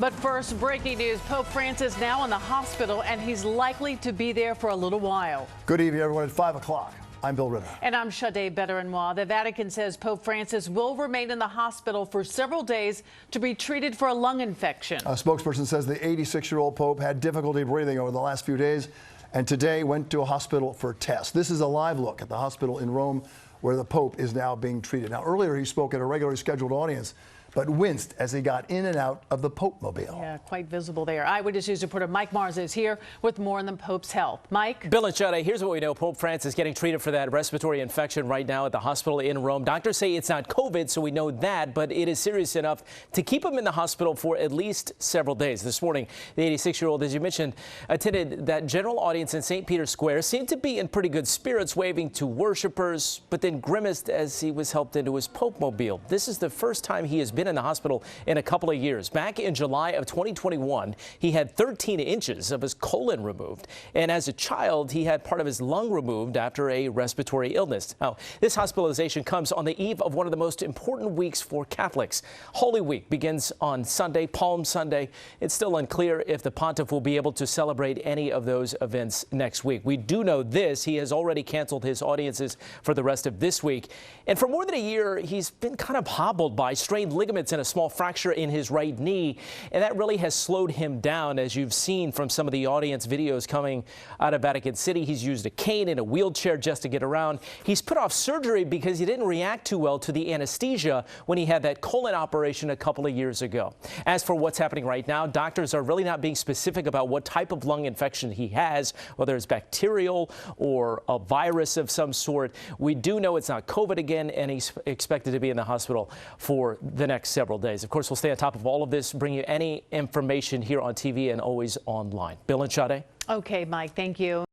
But first, breaking news. Pope Francis now in the hospital, and he's likely to be there for a little while. Good evening, everyone. At 5 o'clock, I'm Bill Ritter. And I'm Sade Better-in-Law. The Vatican says Pope Francis will remain in the hospital for several days to be treated for a lung infection. A spokesperson says the 86-year-old Pope had difficulty breathing over the last few days and today went to a hospital for tests. This is a live look at the hospital in Rome where the Pope is now being treated. Now, earlier he spoke at a regularly scheduled audience, but winced as he got in and out of the Pope-mobile. Yeah, quite visible there. Eyewitness News reporter Mike Marza is here with more on the Pope's health. Mike? Bill and Sade, here's what we know. Pope Francis is getting treated for that respiratory infection right now at the hospital in Rome. Doctors say it's not COVID, so we know that, but it is serious enough to keep him in the hospital for at least several days. This morning, the 86-year-old, as you mentioned, attended that general audience in St. Peter's Square, seemed to be in pretty good spirits, waving to worshipers, but then grimaced as he was helped into his Pope-mobile. This is the first time he has been in the hospital in a couple of years. Back in July of 2021, he had 13 inches of his colon removed. And as a child, he had part of his lung removed after a respiratory illness. Now, this hospitalization comes on the eve of one of the most important weeks for Catholics. Holy Week begins on Sunday, Palm Sunday. It's still unclear if the pontiff will be able to celebrate any of those events next week. We do know this. He has already canceled his audiences for the rest of this week. And for more than a year, he's been kind of hobbled by strained ligaments and a small fracture in his right knee, and that really has slowed him down, as you've seen from some of the audience videos coming out of Vatican City. He's used a cane and a wheelchair just to get around. He's put off surgery because he didn't react too well to the anesthesia when he had that colon operation a couple of years ago. As for what's happening right now, doctors are really not being specific about what type of lung infection he has, whether it's bacterial or a virus of some sort. We do know it's not COVID again, and he's expected to be in the hospital for the next several days. Of course, we'll stay on top of all of this, bring you any information here on TV and always online. Bill and Sade. Okay, Mike, thank you.